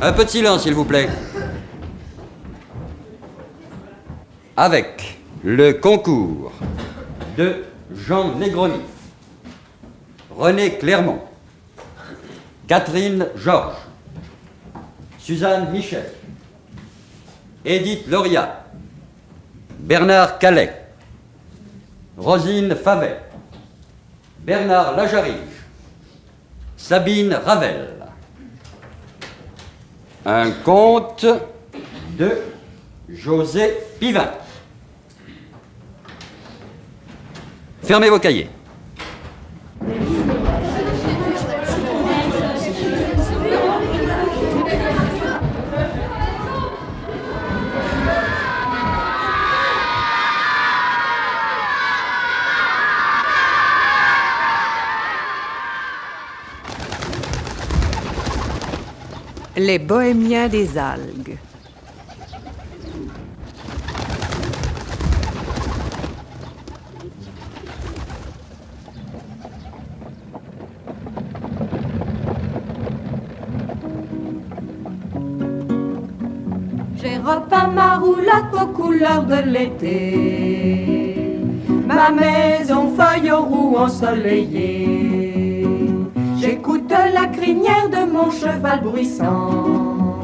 Un peu de silence, s'il vous plaît. Avec le concours de Jean Negroni, René Clermont, Catherine Georges, Suzanne Michel, Édith Lauria, Bernard Calais, Rosine Favet, Bernard Lajarige, Sabine Ravel. Un conte de José Pivin. Fermez vos cahiers. Les Bohémiens des algues. J'ai repeint ma roulotte aux couleurs de l'été, ma maison feuille aux roues ensoleillées. J'écoute la crinière de mon cheval bruissant,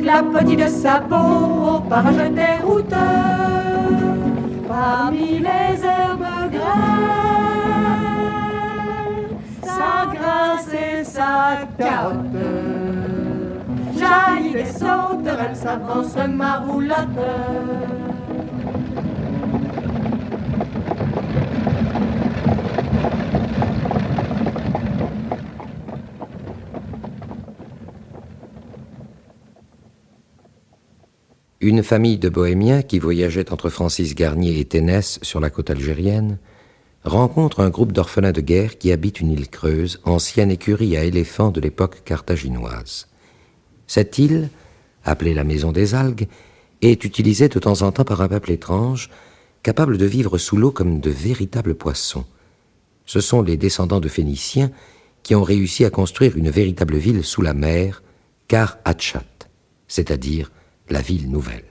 clapotis de sabots au parage des routes, parmi les herbes grêles, sa grasse et sa carotte. Jaillit des sauterelles, s'avance ma roulotte. Une famille de bohémiens qui voyageait entre Francis Garnier et Ténès sur la côte algérienne rencontre un groupe d'orphelins de guerre qui habitent une île creuse, ancienne écurie à éléphants de l'époque carthaginoise. Cette île, appelée la Maison des Algues, est utilisée de temps en temps par un peuple étrange, capable de vivre sous l'eau comme de véritables poissons. Ce sont les descendants de Phéniciens qui ont réussi à construire une véritable ville sous la mer, Kar-Hatchat, c'est-à-dire la ville nouvelle.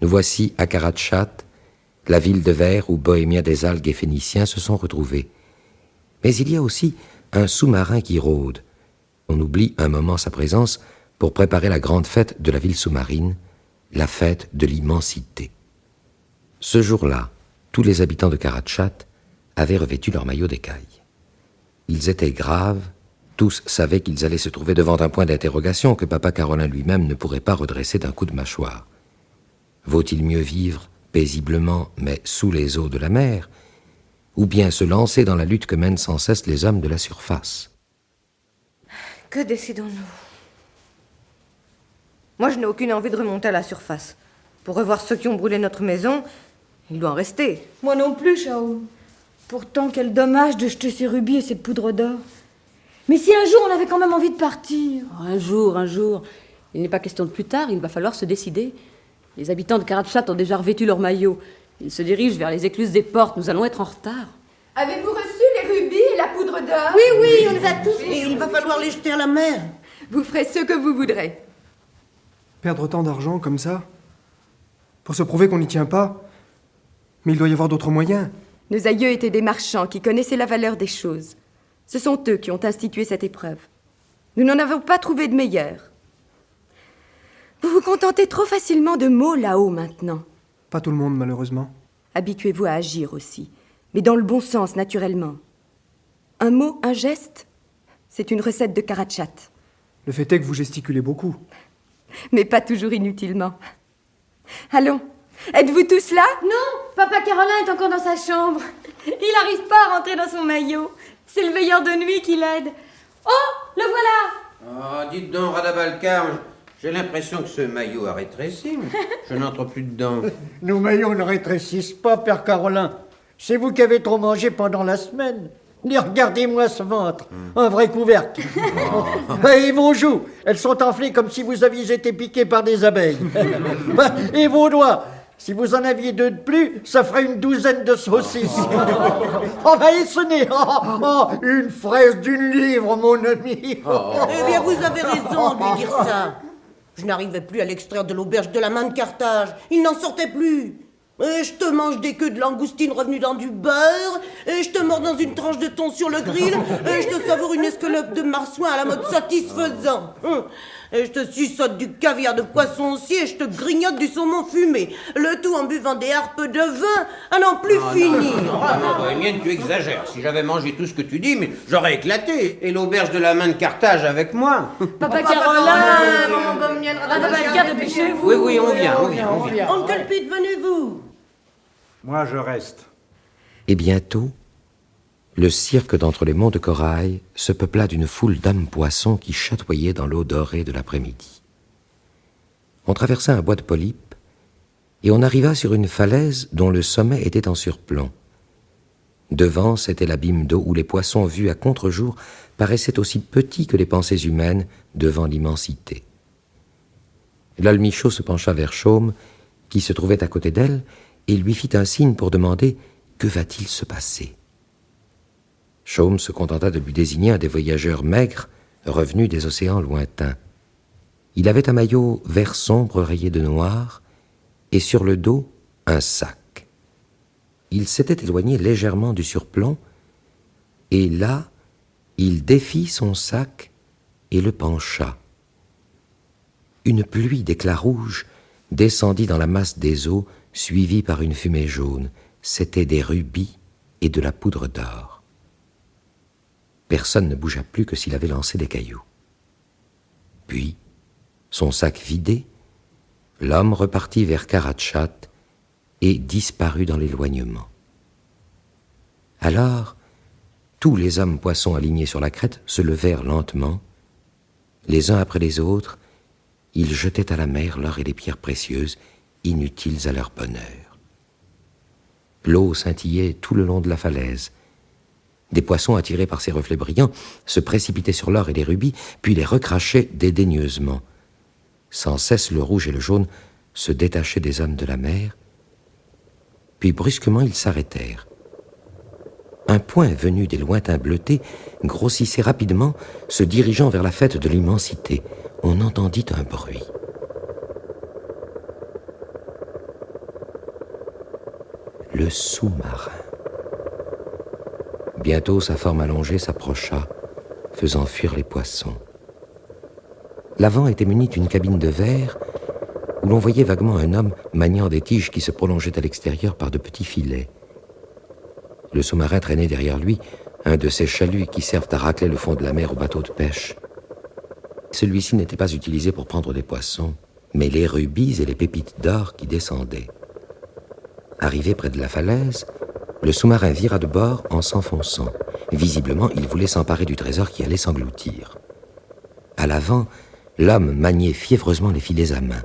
Nous voici à Kar-Hatchat, la ville de verre où Bohémiens des Algues et Phéniciens se sont retrouvés. Mais il y a aussi un sous-marin qui rôde. On oublie un moment sa présence pour préparer la grande fête de la ville sous-marine, la fête de l'immensité. Ce jour-là, tous les habitants de Kar-Hatchat avaient revêtu leur maillot d'écaille. Ils étaient graves, tous savaient qu'ils allaient se trouver devant un point d'interrogation que papa Carolin lui-même ne pourrait pas redresser d'un coup de mâchoire. Vaut-il mieux vivre paisiblement, mais sous les eaux de la mer, ou bien se lancer dans la lutte que mènent sans cesse les hommes de la surface? Que décidons-nous? Moi, je n'ai aucune envie de remonter à la surface. Pour revoir ceux qui ont brûlé notre maison, il doit en rester. Moi non plus, Shaoul. Pourtant, quel dommage de jeter ces rubis et cette poudre d'or. Mais si un jour on avait quand même envie de partir. Oh, un jour. Il n'est pas question de plus tard, il va falloir se décider. Les habitants de Kar-Hatchat ont déjà revêtu leurs maillots. Ils se dirigent vers les écluses des portes. Nous allons être en retard. Avez-vous reçu les rubis et la poudre d'or? Oui, on les a tous. Et il va falloir les jeter à la mer. Vous ferez ce que vous voudrez. Perdre tant d'argent comme ça, pour se prouver qu'on n'y tient pas. Mais il doit y avoir d'autres moyens. Nos aïeux étaient des marchands qui connaissaient la valeur des choses. Ce sont eux qui ont institué cette épreuve. Nous n'en avons pas trouvé de meilleur. Vous vous contentez trop facilement de mots là-haut maintenant. Pas tout le monde, malheureusement. Habituez-vous à agir aussi, mais dans le bon sens, naturellement. Un mot, un geste, c'est une recette de Kar-Hatchat. Le fait est que vous gesticulez beaucoup. Mais pas toujours inutilement. Allons, êtes-vous tous là? Non, papa Carolin est encore dans sa chambre. Il n'arrive pas à rentrer dans son maillot. C'est le veilleur de nuit qui l'aide. Oh, le voilà! Oh, dites donc, Radabalcar, j'ai l'impression que ce maillot a rétréci. Je n'entre plus dedans. Nos maillots ne rétrécissent pas, Père Carolin. C'est vous qui avez trop mangé pendant la semaine. Et regardez-moi ce ventre, un vrai couvercle. Et vos joues, elles sont enflées comme si vous aviez été piqué par des abeilles. Et vos doigts, Si vous en aviez 2 de plus, ça ferait une douzaine de saucisses. Oh, ben, et ce n'est une fraise d'une livre, mon ami. Eh bien, vous avez raison de lui dire ça. Je n'arrivais plus à l'extraire de l'auberge de la main de Carthage. Il n'en sortait plus. Et je te mange des queues de langoustine revenues dans du beurre, et je te mords dans une tranche de thon sur le grill, et je te savoure une escalope de marsouin à la mode satisfaisant. Et je te suçote du caviar de poisson aussi, et je te grignote du saumon fumé. Le tout en buvant des harpes de vin à n'en plus finir. Non, bohémienne, tu exagères. Si j'avais mangé tout ce que tu dis, mais j'aurais éclaté. Et l'auberge de la main de Carthage avec moi. Papa Carolin, maman Bohémienne, Radabalcar, dépêchez-vous. Oui, on vient. Oncle Pete, venez-vous. Moi, je reste. Et bientôt, le cirque d'entre les monts de corail se peupla d'une foule d'âmes-poissons qui chatoyaient dans l'eau dorée de l'après-midi. On traversa un bois de polypes et on arriva sur une falaise dont le sommet était en surplomb. Devant, c'était l'abîme d'eau où les poissons vus à contre-jour paraissaient aussi petits que les pensées humaines devant l'immensité. L'almichaud se pencha vers Chaume, qui se trouvait à côté d'elle, et lui fit un signe pour demander « Que va-t-il se passer ?» Chaume se contenta de lui désigner un des voyageurs maigres revenus des océans lointains. Il avait un maillot vert sombre rayé de noir et sur le dos un sac. Il s'était éloigné légèrement du surplomb et là, il défit son sac et le pencha. Une pluie d'éclats rouges descendit dans la masse des eaux suivie par une fumée jaune. C'étaient des rubis et de la poudre d'or. Personne ne bougea plus que s'il avait lancé des cailloux. Puis, son sac vidé, l'homme repartit vers Karachat et disparut dans l'éloignement. Alors, tous les hommes poissons alignés sur la crête se levèrent lentement. Les uns après les autres, ils jetaient à la mer l'or et les pierres précieuses, inutiles à leur bonheur. L'eau scintillait tout le long de la falaise. Des poissons, attirés par ces reflets brillants, se précipitaient sur l'or et les rubis, puis les recrachaient dédaigneusement. Sans cesse, le rouge et le jaune se détachaient des hommes de la mer, puis brusquement ils s'arrêtèrent. Un point venu des lointains bleutés grossissait rapidement, se dirigeant vers la fête de l'immensité. On entendit un bruit. Le sous-marin. Bientôt, sa forme allongée s'approcha, faisant fuir les poissons. L'avant était muni d'une cabine de verre où l'on voyait vaguement un homme maniant des tiges qui se prolongeaient à l'extérieur par de petits filets. Le sous-marin traînait derrière lui un de ces chaluts qui servent à racler le fond de la mer aux bateaux de pêche. Celui-ci n'était pas utilisé pour prendre des poissons, mais les rubis et les pépites d'or qui descendaient. Arrivé près de la falaise, le sous-marin vira de bord en s'enfonçant. Visiblement, il voulait s'emparer du trésor qui allait s'engloutir. À l'avant, l'homme maniait fiévreusement les filets à main.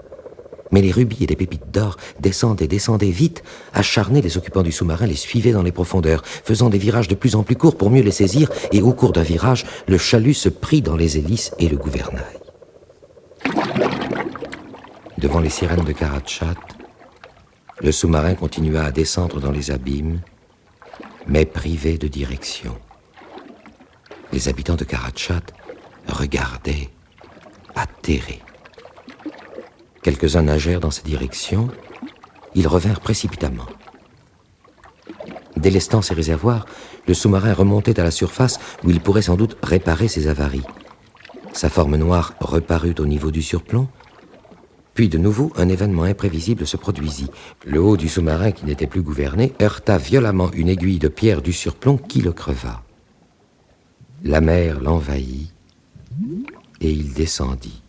Mais les rubis et les pépites d'or descendaient vite. Acharnés, les occupants du sous-marin les suivaient dans les profondeurs, faisant des virages de plus en plus courts pour mieux les saisir, et au cours d'un virage, le chalut se prit dans les hélices et le gouvernail. Devant les sirènes de Karachat, le sous-marin continua à descendre dans les abîmes, mais privé de direction. Les habitants de Karachat regardaient, atterrés. Quelques-uns nagèrent dans ces directions, ils revinrent précipitamment. Délestant ses réservoirs, le sous-marin remontait à la surface où il pourrait sans doute réparer ses avaries. Sa forme noire reparut au niveau du surplomb, puis de nouveau un événement imprévisible se produisit. Le haut du sous-marin, qui n'était plus gouverné, heurta violemment une aiguille de pierre du surplomb qui le creva. La mer l'envahit et il descendit.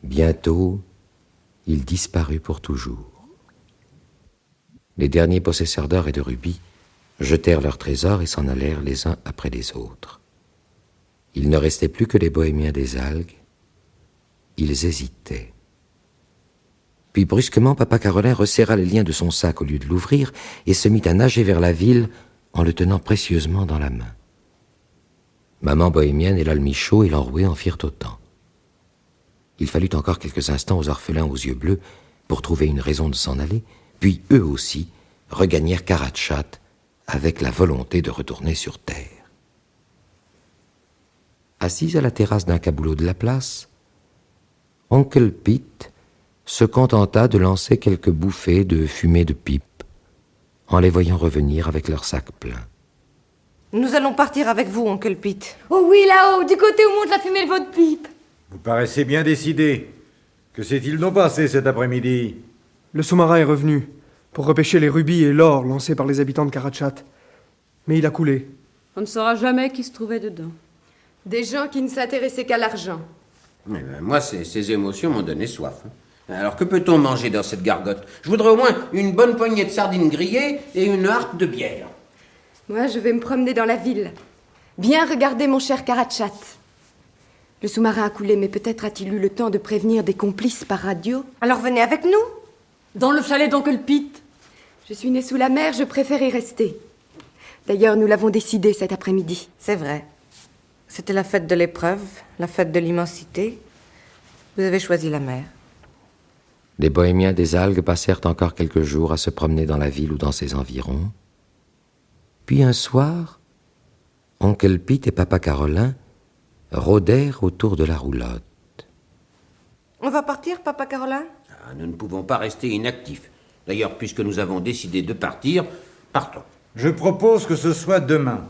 Bientôt, il disparut pour toujours. Les derniers possesseurs d'or et de rubis jetèrent leurs trésors et s'en allèrent les uns après les autres. Il ne restait plus que les bohémiens des algues. Ils hésitaient. Puis brusquement, papa Carolin resserra les liens de son sac au lieu de l'ouvrir et se mit à nager vers la ville en le tenant précieusement dans la main. Maman bohémienne et l'almichaud et l'enroué en firent autant. Il fallut encore quelques instants aux orphelins aux yeux bleus pour trouver une raison de s'en aller, puis eux aussi regagnèrent Karatchat avec la volonté de retourner sur terre. Assis à la terrasse d'un caboulot de la place, Oncle Pete se contenta de lancer quelques bouffées de fumée de pipe en les voyant revenir avec leur sac plein. Nous allons partir avec vous, Oncle Pete. Oh oui, là-haut, du côté où monte la fumée de votre pipe. Vous paraissez bien décidé. Que s'est-il donc passé cet après-midi? Le sous-marin est revenu pour repêcher les rubis et l'or lancés par les habitants de Karatchat. Mais il a coulé. On ne saura jamais qui se trouvait dedans. Des gens qui ne s'intéressaient qu'à l'argent. Mais moi, ces émotions m'ont donné soif. Alors, que peut-on manger dans cette gargote? Je voudrais au moins une bonne poignée de sardines grillées et une harpe de bière. Moi, je vais me promener dans la ville. Bien regarder mon cher Karatchat. Le sous-marin a coulé, mais peut-être a-t-il eu le temps de prévenir des complices par radio. Alors venez avec nous. Dans le chalet d'Oncle Pete. Je suis née sous la mer, je préfère y rester. D'ailleurs, nous l'avons décidé cet après-midi. C'est vrai. C'était la fête de l'épreuve, la fête de l'immensité. Vous avez choisi la mer. Les bohémiens des algues passèrent encore quelques jours à se promener dans la ville ou dans ses environs. Puis un soir, Oncle Pete et papa Carolin rôdèrent autour de la roulotte. On va partir, papa Carolin? Nous ne pouvons pas rester inactifs. D'ailleurs, puisque nous avons décidé de partir, partons. Je propose que ce soit demain.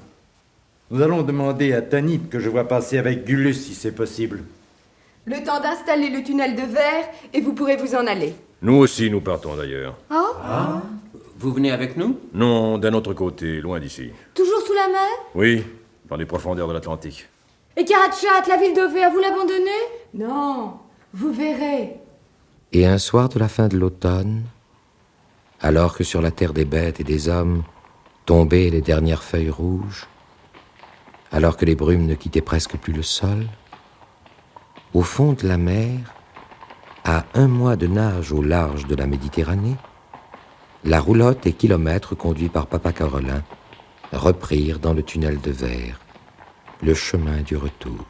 Nous allons demander à Tanit que je vois passer avec Gullus si c'est possible. Le temps d'installer le tunnel de verre et vous pourrez vous en aller. Nous aussi, nous partons d'ailleurs. Vous venez avec nous? Non, d'un autre côté, loin d'ici. Toujours sous la mer? Oui, dans les profondeurs de l'Atlantique. Et Karatchat, la ville d'Ové, vous l'abandonnez? Non, vous verrez. Et un soir de la fin de l'automne, alors que sur la terre des bêtes et des hommes tombaient les dernières feuilles rouges, alors que les brumes ne quittaient presque plus le sol, au fond de la mer, à 1 mois de nage au large de la Méditerranée, la roulotte et kilomètres conduits par papa Carolin reprirent dans le tunnel de verre le chemin du retour.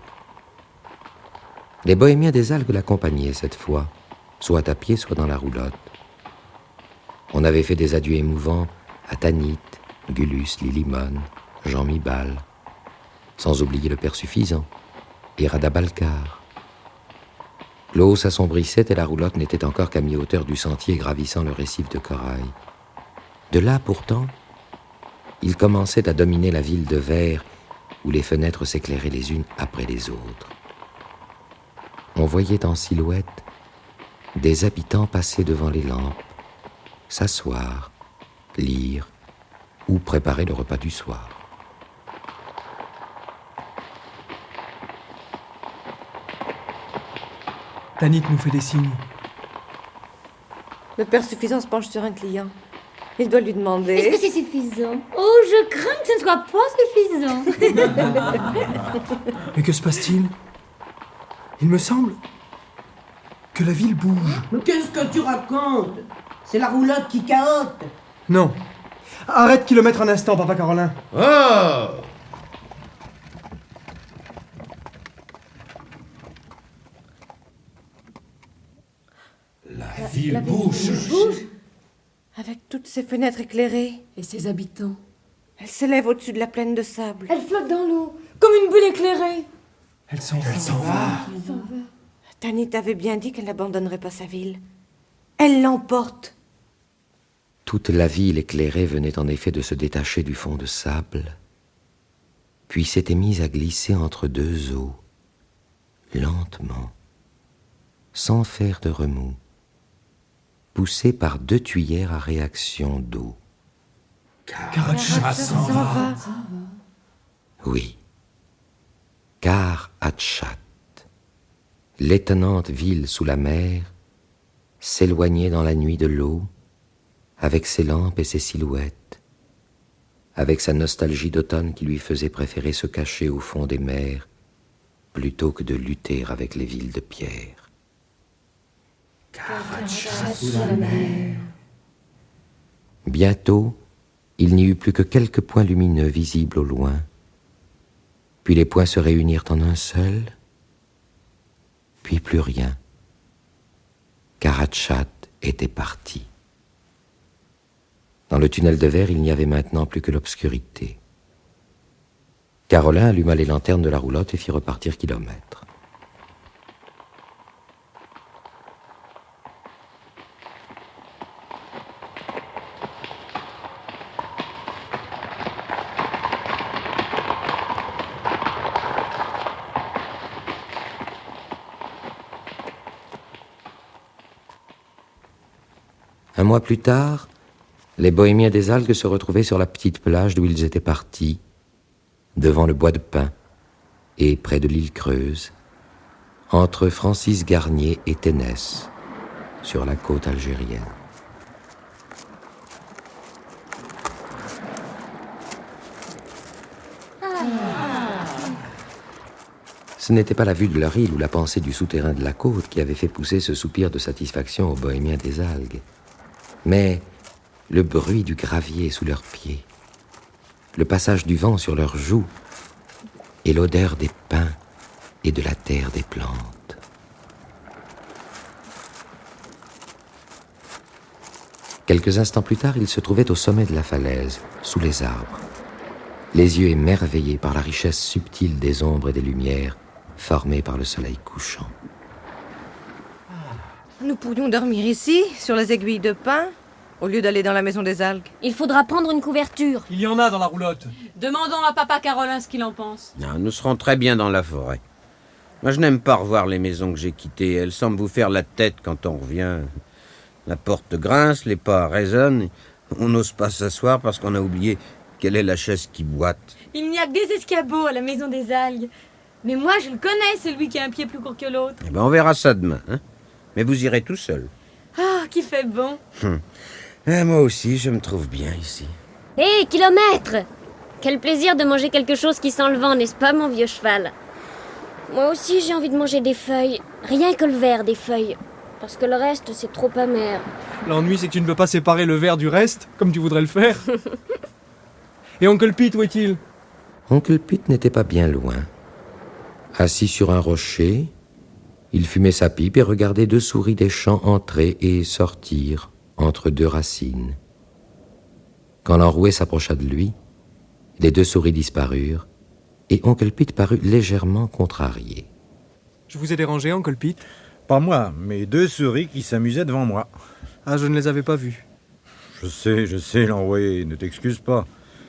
Les bohémiens des algues l'accompagnaient cette fois, soit à pied, soit dans la roulotte. On avait fait des adieux émouvants à Tanit, Gullus, Lilimon, Jean Mibal, sans oublier le père suffisant et Radabalcar. L'eau s'assombrissait et la roulotte n'était encore qu'à mi-hauteur du sentier gravissant le récif de corail. De là, pourtant, il commençait à dominer la ville de verre où les fenêtres s'éclairaient les unes après les autres. On voyait en silhouette des habitants passer devant les lampes, s'asseoir, lire ou préparer le repas du soir. Tanit nous fait des signes. Le père suffisant se penche sur un client. Il doit lui demander... Est-ce que c'est suffisant? Oh, je crains que ce ne soit pas suffisant. Mais que se passe-t-il? Il me semble que la ville bouge. Mais qu'est-ce que tu racontes? C'est la roulotte qui cahote. Non. Arrête kilomètre un instant, papa Carolin. Oh! La ville bouge. Avec toutes ces fenêtres éclairées. Et ses habitants? Elle s'élève au-dessus de la plaine de sable. Elle flotte dans l'eau, comme une bulle éclairée. Elle s'en va. Tanit avait bien dit qu'elle n'abandonnerait pas sa ville. Elle l'emporte. Toute la ville éclairée venait en effet de se détacher du fond de sable, puis s'était mise à glisser entre 2 eaux, lentement, sans faire de remous, poussée par 2 tuyères à réaction d'eau. Karatchat s'en va. Oui, Karatchat, l'étonnante ville sous la mer, s'éloignait dans la nuit de l'eau, avec ses lampes et ses silhouettes, avec sa nostalgie d'automne qui lui faisait préférer se cacher au fond des mers plutôt que de lutter avec les villes de pierre. Karacha sous la mer. Bientôt, il n'y eut plus que quelques points lumineux visibles au loin. Puis les points se réunirent en un seul, puis plus rien. Karachat était parti. Dans le tunnel de verre, il n'y avait maintenant plus que l'obscurité. Carolin alluma les lanternes de la roulotte et fit repartir kilomètres. Un mois plus tard, les bohémiens des algues se retrouvaient sur la petite plage d'où ils étaient partis, devant le bois de pin et près de l'île Creuse, entre Francis Garnier et Ténès, sur la côte algérienne. Ce n'était pas la vue de leur île ou la pensée du souterrain de la côte qui avait fait pousser ce soupir de satisfaction aux bohémiens des algues, mais le bruit du gravier sous leurs pieds, le passage du vent sur leurs joues et l'odeur des pins et de la terre des plantes. Quelques instants plus tard, ils se trouvaient au sommet de la falaise, sous les arbres, les yeux émerveillés par la richesse subtile des ombres et des lumières formées par le soleil couchant. Nous pourrions dormir ici, sur les aiguilles de pin, au lieu d'aller dans la maison des algues. Il faudra prendre une couverture. Il y en a dans la roulotte. Demandons à papa Carolin ce qu'il en pense. Non, nous serons très bien dans la forêt. Moi, je n'aime pas revoir les maisons que j'ai quittées. Elles semblent vous faire la tête quand on revient. La porte grince, les pas résonnent. On n'ose pas s'asseoir parce qu'on a oublié quelle est la chaise qui boite. Il n'y a que des escabeaux à la maison des algues. Mais moi, je le connais, celui qui a un pied plus court que l'autre. Eh ben, on verra ça demain, hein. Mais vous irez tout seul. Ah, qui fait bon. Moi aussi, je me trouve bien ici. Hé, kilomètre! Quel plaisir de manger quelque chose qui sent le vent, n'est-ce pas, mon vieux cheval? Moi aussi, j'ai envie de manger des feuilles. Rien que le vert des feuilles. Parce que le reste, c'est trop amer. L'ennui, c'est que tu ne peux pas séparer le verre du reste, comme tu voudrais le faire. Et Oncle Pete, où est-il? Oncle Pete n'était pas bien loin. Assis sur un rocher, il fumait sa pipe et regardait deux souris des champs entrer et sortir entre deux racines. Quand l'enroué s'approcha de lui, les deux souris disparurent et Oncle Pete parut légèrement contrarié. Je vous ai dérangé, Oncle Pete? Pas moi, mais deux souris qui s'amusaient devant moi. Ah, je ne les avais pas vues. Je sais, l'enroué, ne t'excuse pas.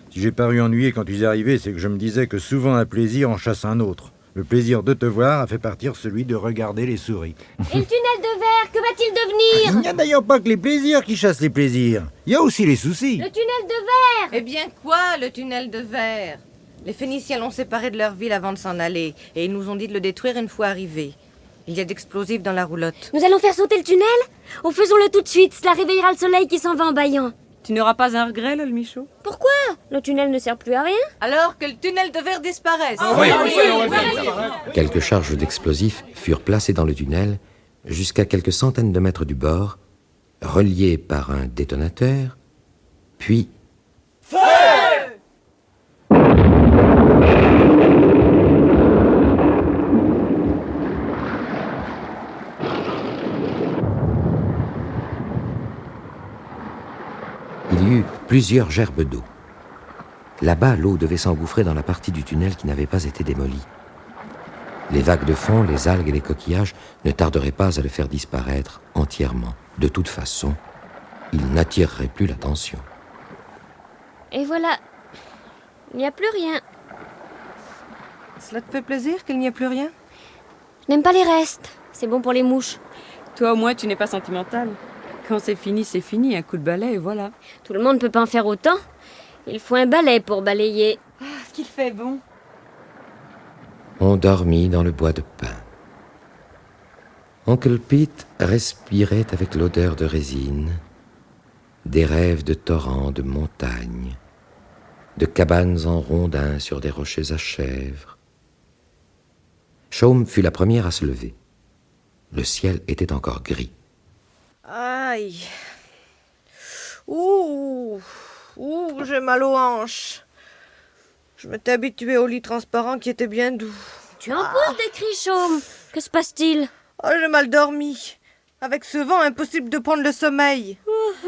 Si j'ai paru ennuyé quand tu es arrivé, c'est que je me disais que souvent un plaisir en chasse un autre. Le plaisir de te voir a fait partir celui de regarder les souris. Et le tunnel de verre, que va-t-il devenir? Il n'y a d'ailleurs pas que les plaisirs qui chassent les plaisirs. Il y a aussi les soucis. Le tunnel de verre! Eh bien quoi, le tunnel de verre? Les Phéniciens l'ont séparé de leur ville avant de s'en aller, et ils nous ont dit de le détruire une fois arrivés. Il y a d'explosifs dans la roulotte. Nous allons faire sauter le tunnel? Oh, faisons-le tout de suite, cela réveillera le soleil qui s'en va en bâillant. Tu n'auras pas un regret, là, le Michaud? Pourquoi? Le tunnel ne sert plus à rien. Alors que le tunnel de verre disparaisse. Quelques charges d'explosifs furent placées dans le tunnel jusqu'à quelques centaines de mètres du bord, reliées par un détonateur, puis... Feu! Il y eut plusieurs gerbes d'eau. Là-bas, l'eau devait s'engouffrer dans la partie du tunnel qui n'avait pas été démolie. Les vagues de fond, les algues et les coquillages ne tarderaient pas à le faire disparaître entièrement. De toute façon, il n'attirerait plus l'attention. Et voilà, il n'y a plus rien. Cela te fait plaisir qu'il n'y ait plus rien? Je n'aime pas les restes, c'est bon pour les mouches. Toi, au moins, tu n'es pas sentimental. Quand c'est fini, un coup de balai, et voilà. Tout le monde ne peut pas en faire autant. Il faut un balai pour balayer. Ah, ce qu'il fait bon. On dormit dans le bois de pin. Oncle Pete respirait avec l'odeur de résine, des rêves de torrents, de montagnes, de cabanes en rondins sur des rochers à chèvres. Chaume fut la première à se lever. Le ciel était encore gris. Aïe. Ouh, j'ai mal aux hanches. Je m'étais habituée au lit transparent qui était bien doux. Tu en pousses des cris, Chaume. Que se passe-t-il? Oh, j'ai mal dormi. Avec ce vent, impossible de prendre le sommeil.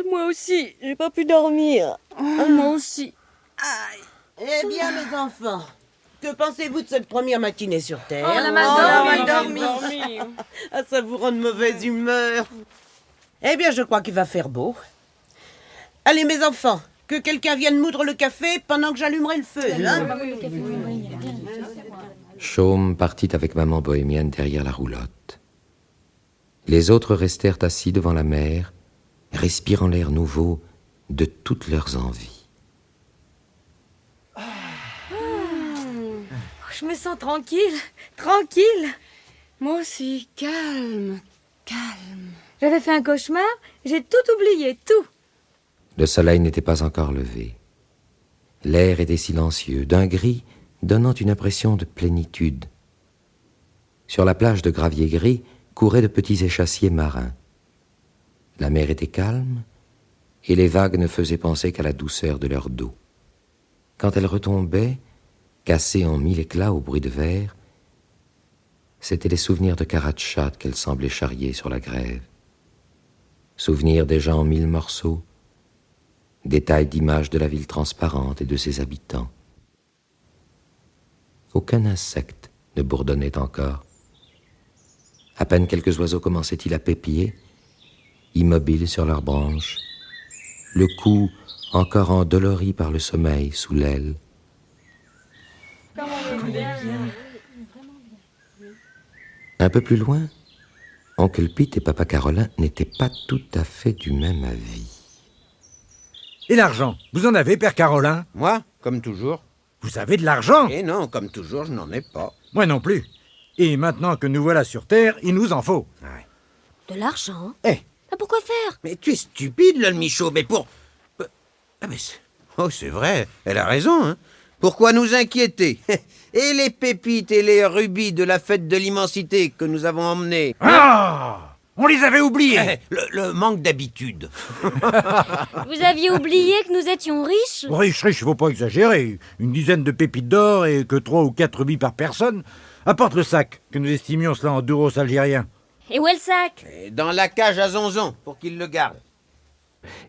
Moi aussi, j'ai pas pu dormir. Moi aussi. Eh bien, mes enfants, que pensez-vous de cette première matinée sur Terre? On a mal dormi. Ah, ça vous rend de mauvaise humeur. Eh bien, je crois qu'il va faire beau. Allez, mes enfants, que quelqu'un vienne moudre le café pendant que j'allumerai le feu. Hein? Chaume partit avec maman bohémienne derrière la roulotte. Les autres restèrent assis devant la mer, respirant l'air nouveau de toutes leurs envies. Je me sens tranquille, tranquille. Moi aussi, calme, calme. J'avais fait un cauchemar, j'ai tout oublié, tout. Le soleil n'était pas encore levé. L'air était silencieux, d'un gris donnant une impression de plénitude. Sur la plage de gravier gris couraient de petits échassiers marins. La mer était calme, et les vagues ne faisaient penser qu'à la douceur de leur dos. Quand elles retombaient, cassées en mille éclats au bruit de verre, c'étaient les souvenirs de Karatchat qu'elles semblaient charrier sur la grève. Souvenirs déjà en mille morceaux, détails d'images de la ville transparente et de ses habitants. Aucun insecte ne bourdonnait encore. À peine quelques oiseaux commençaient-ils à pépiller, immobiles sur leurs branches, le cou encore endolori par le sommeil sous l'aile. Un peu plus loin, Oncle Pete et Papa Carolin n'étaient pas tout à fait du même avis. Et l'argent, vous en avez, Père Carolin? Moi, comme toujours. Vous avez de l'argent? Et non, comme toujours, je n'en ai pas. Moi non plus. Et maintenant que nous voilà sur Terre, il nous en faut. De l'argent? Eh. Pourquoi faire? Mais tu es stupide, là, le Michaud, mais pour... Ah, mais c'est vrai, elle a raison, hein. Pourquoi nous inquiéter? Et les pépites et les rubis de la fête de l'immensité que nous avons emmenés. Ah! On les avait oubliés. Le manque d'habitude. Vous aviez oublié que nous étions riches? Riche, faut pas exagérer. Une dizaine de pépites d'or et que 3 ou 4 rubis par personne. Apporte le sac, que nous estimions cela en douros algériens. Et où est le sac? Et dans la cage à Zonzon, pour qu'il le garde.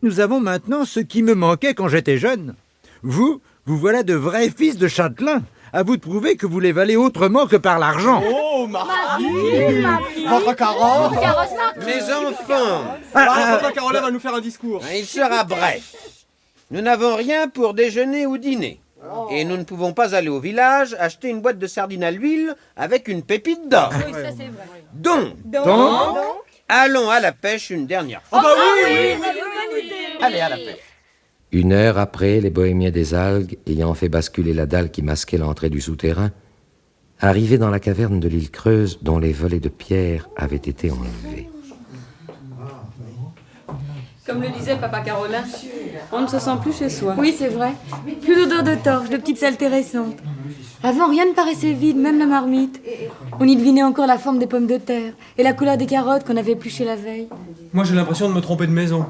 Nous avons maintenant ce qui me manquait quand j'étais jeune. Vous voilà de vrais fils de châtelains. À vous de prouver que vous les valez autrement que par l'argent. Oh, Marquis! Votre carrosse! Mes enfants! Papa Carolin va nous faire un discours. Il sera bref. Nous n'avons rien pour déjeuner ou dîner. Et nous ne pouvons pas aller au village acheter une boîte de sardines à l'huile avec une pépite d'or. Oui, ça c'est vrai. Donc, allons à la pêche une dernière fois. Ah bah oui! Allez, à la pêche. Une heure après, les bohémiens des algues, ayant fait basculer la dalle qui masquait l'entrée du souterrain, arrivaient dans la caverne de l'île Creuse dont les volets de pierre avaient été enlevés. Comme le disait Papa Carolin, on ne se sent plus chez soi. Oui, c'est vrai. Plus d'odeur de torche, de petites saletés récentes. Avant, rien ne paraissait vide, même la marmite. On y devinait encore la forme des pommes de terre et la couleur des carottes qu'on avait épluchées la veille. Moi, j'ai l'impression de me tromper de maison.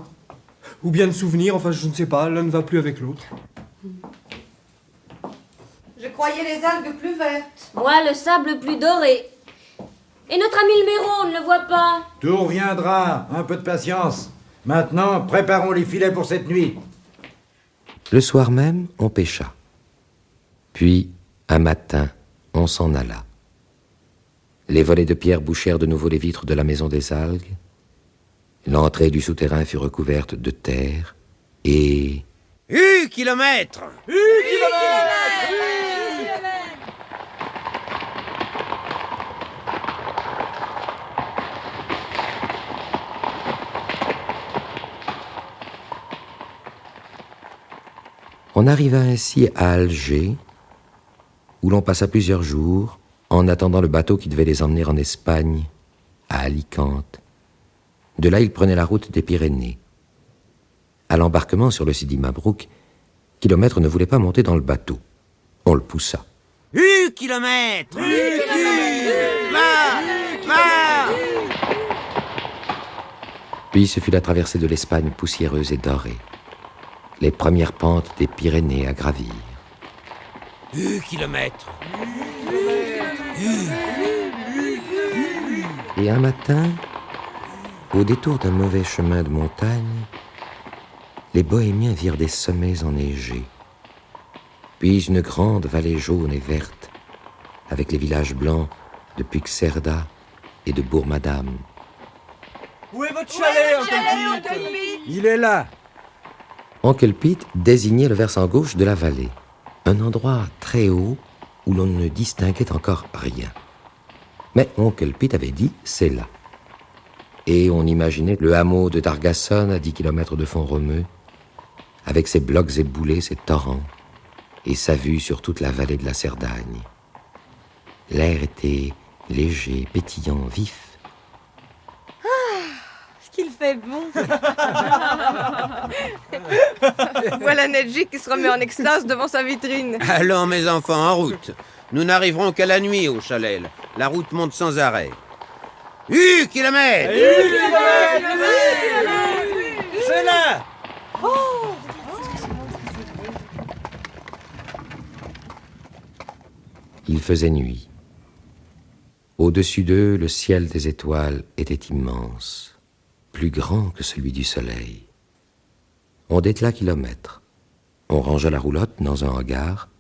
Ou bien de souvenir, enfin, je ne sais pas, l'un ne va plus avec l'autre. Je croyais les algues plus vertes. Moi, le sable plus doré. Et notre ami le méro, on ne le voit pas. Tout reviendra, un peu de patience. Maintenant, préparons les filets pour cette nuit. Le soir même, on pêcha. Puis, un matin, on s'en alla. Les volets de pierre bouchèrent de nouveau les vitres de la maison des algues. L'entrée du souterrain fut recouverte de terre et... kilomètres! On arriva ainsi à Alger, où l'on passa plusieurs jours en attendant le bateau qui devait les emmener en Espagne, à Alicante. De là, ils prenaient la route des Pyrénées. À l'embarquement sur le Sidi Mabrouk, Kilomètre ne voulait pas monter dans le bateau. On le poussa. Kilomètres! Va! Puis ce fut la traversée de l'Espagne poussiéreuse et dorée. Les premières pentes des Pyrénées à gravir. Kilomètres. Et un matin, au détour d'un mauvais chemin de montagne, les Bohémiens virent des sommets enneigés, puis une grande vallée jaune et verte, avec les villages blancs de Puigcerda et de Bourg-Madame. Où est votre chalet, Oncle Pete? Il est là. Oncle Pete désignait le versant gauche de la vallée, un endroit très haut où l'on ne distinguait encore rien. Mais Oncle Pete avait dit « c'est là ». Et on imaginait le hameau de Dargasson à 10 kilomètres de Font-Romeu, avec ses blocs éboulés, ses torrents, et sa vue sur toute la vallée de la Cerdagne. L'air était léger, pétillant, vif. Qu'il fait bon. Voilà Nedji qui se remet en extase devant sa vitrine. Allons, mes enfants, en route. Nous n'arriverons qu'à la nuit au chalet. La route monte sans arrêt. Kilomètres. C'est là. Il faisait nuit. Au-dessus d'eux, le ciel des étoiles était immense, plus grand que celui du soleil. On détela kilomètres. On rangea la roulotte dans un hangar.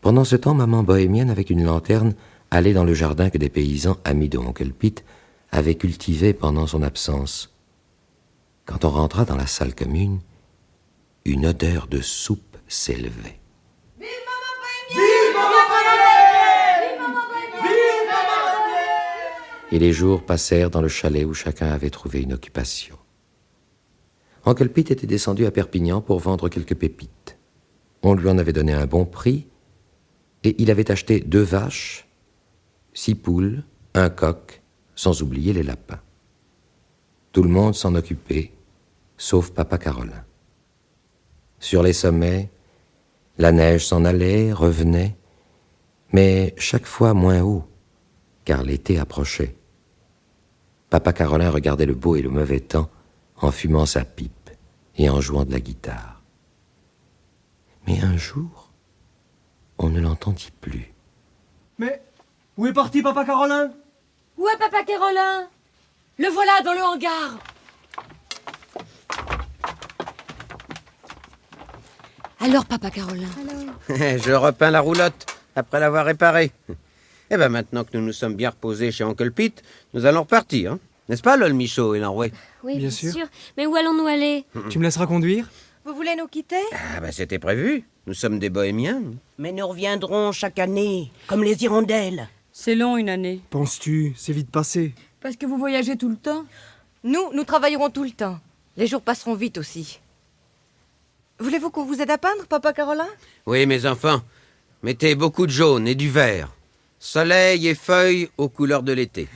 Pendant ce temps, maman bohémienne, avec une lanterne, allait dans le jardin que des paysans, amis de Oncle Pete, avaient cultivé pendant son absence. Quand on rentra dans la salle commune, une odeur de soupe s'élevait. Et les jours passèrent dans le chalet où chacun avait trouvé une occupation. Oncle Pete était descendu à Perpignan pour vendre quelques pépites. On lui en avait donné un bon prix, et il avait acheté 2 vaches, 6 poules, un coq, sans oublier les lapins. Tout le monde s'en occupait, sauf papa Carolin. Sur les sommets, la neige s'en allait, revenait, mais chaque fois moins haut, car l'été approchait. Papa Carolin regardait le beau et le mauvais temps en fumant sa pipe et en jouant de la guitare. Mais un jour, on ne l'entendit plus. Mais où est parti Papa Carolin? Où est Papa Carolin? Le voilà dans le hangar. Alors, Papa Carolin? Je repeins la roulotte après l'avoir réparée. Eh bien, maintenant que nous nous sommes bien reposés chez Oncle Pete, nous allons repartir, hein? N'est-ce pas, Lol Michaud et l'Enroué? Oui, Bien bien sûr. sûr. Mais où allons-nous aller? Tu me laisseras conduire? Vous voulez nous quitter? Ah, ben c'était prévu. Nous sommes des bohémiens. Mais nous reviendrons chaque année, comme les hirondelles. C'est long, une année. Penses-tu? C'est vite passé. Parce que vous voyagez tout le temps? Nous travaillerons tout le temps. Les jours passeront vite aussi. Voulez-vous qu'on vous aide à peindre, Papa Carolin? Oui, mes enfants. Mettez beaucoup de jaune et du vert. Soleil et feuilles aux couleurs de l'été.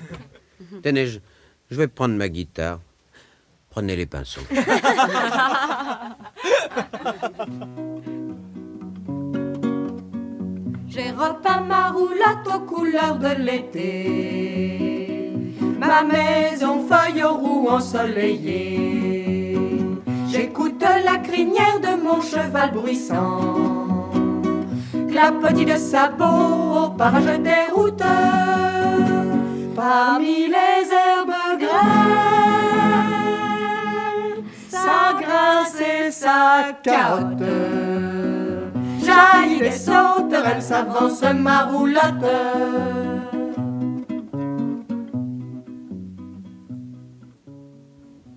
Tenez, je vais prendre ma guitare. Prenez les pinceaux. J'ai repeint ma roulotte aux couleurs de l'été, ma maison feuille aux roues ensoleillées. J'écoute la crinière de mon cheval bruissant, clapotis de sabots au parage des routes, parmi les herbes grêles, sa graisse et sa carotte. Jaillit des sauterelles, s'avance ma roulotte.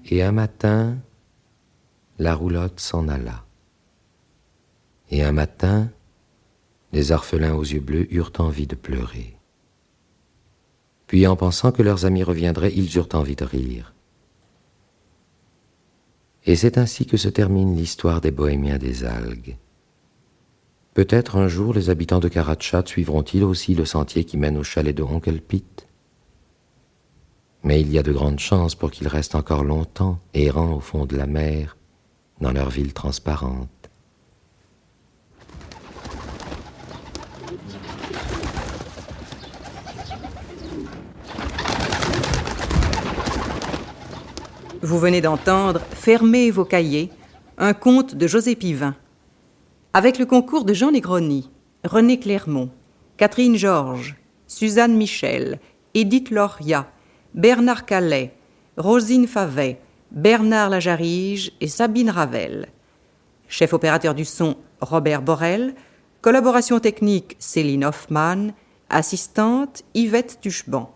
Et un matin, la roulotte s'en alla. Et un matin, les orphelins aux yeux bleus eurent envie de pleurer. Puis, en pensant que leurs amis reviendraient, ils eurent envie de rire. Et c'est ainsi que se termine l'histoire des Bohémiens des algues. Peut-être un jour les habitants de Karachat suivront-ils aussi le sentier qui mène au chalet de Oncle Pete. Mais il y a de grandes chances pour qu'ils restent encore longtemps errants au fond de la mer, dans leur ville transparente. Vous venez d'entendre Fermez vos cahiers, un conte de José Pivin. Avec le concours de Jean Negroni, René Clermont, Catherine Georges, Suzanne Michel, Édith Loria, Bernard Calais, Rosine Favet, Bernard Lajarige et Sabine Ravel. Chef opérateur du son, Robert Borel. Collaboration technique, Céline Hoffmann. Assistante, Yvette Tuchban.